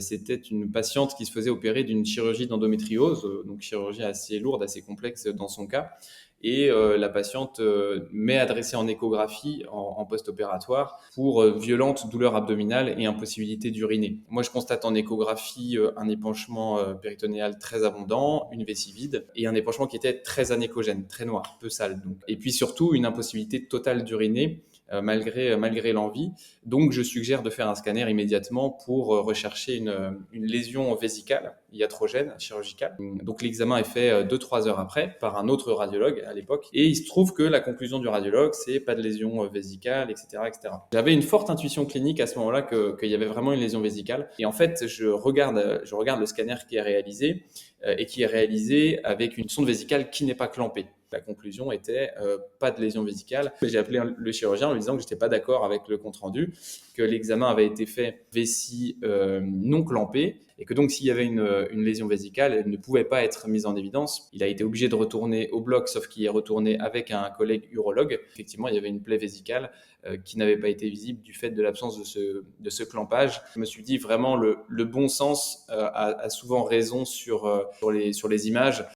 C'était une patiente qui se faisait opérer d'une chirurgie d'endométriose, donc chirurgie assez lourde, assez complexe dans son cas. Et la patiente m'est adressée en échographie en post-opératoire pour violentes douleurs abdominales et impossibilité d'uriner. Moi, je constate en échographie un épanchement péritonéal très abondant, une vessie vide et un épanchement qui était très anéchogène, très noir, peu sale. Donc. Et puis surtout, une impossibilité totale d'uriner malgré l'envie. Donc, je suggère de faire un scanner immédiatement pour rechercher une lésion vésicale, iatrogène, chirurgicale. Donc, l'examen est fait 2-3 heures après par un autre radiologue à l'époque. Et il se trouve que la conclusion du radiologue, c'est pas de lésion vésicale, etc., etc. J'avais une forte intuition clinique à ce moment-là qu'il y avait vraiment une lésion vésicale. Et en fait, je regarde le scanner qui est réalisé et qui est réalisé avec une sonde vésicale qui n'est pas clampée. La conclusion était pas de lésion vésicale. J'ai appelé le chirurgien en lui disant que je n'étais pas d'accord avec le compte-rendu, que l'examen avait été fait vessie non clampée et que donc s'il y avait une lésion vésicale, elle ne pouvait pas être mise en évidence. Il a été obligé de retourner au bloc, sauf qu'il est retourné avec un collègue urologue. Effectivement, il y avait une plaie vésicale qui n'avait pas été visible du fait de l'absence de ce clampage. Je me suis dit vraiment le bon sens a souvent raison sur les images.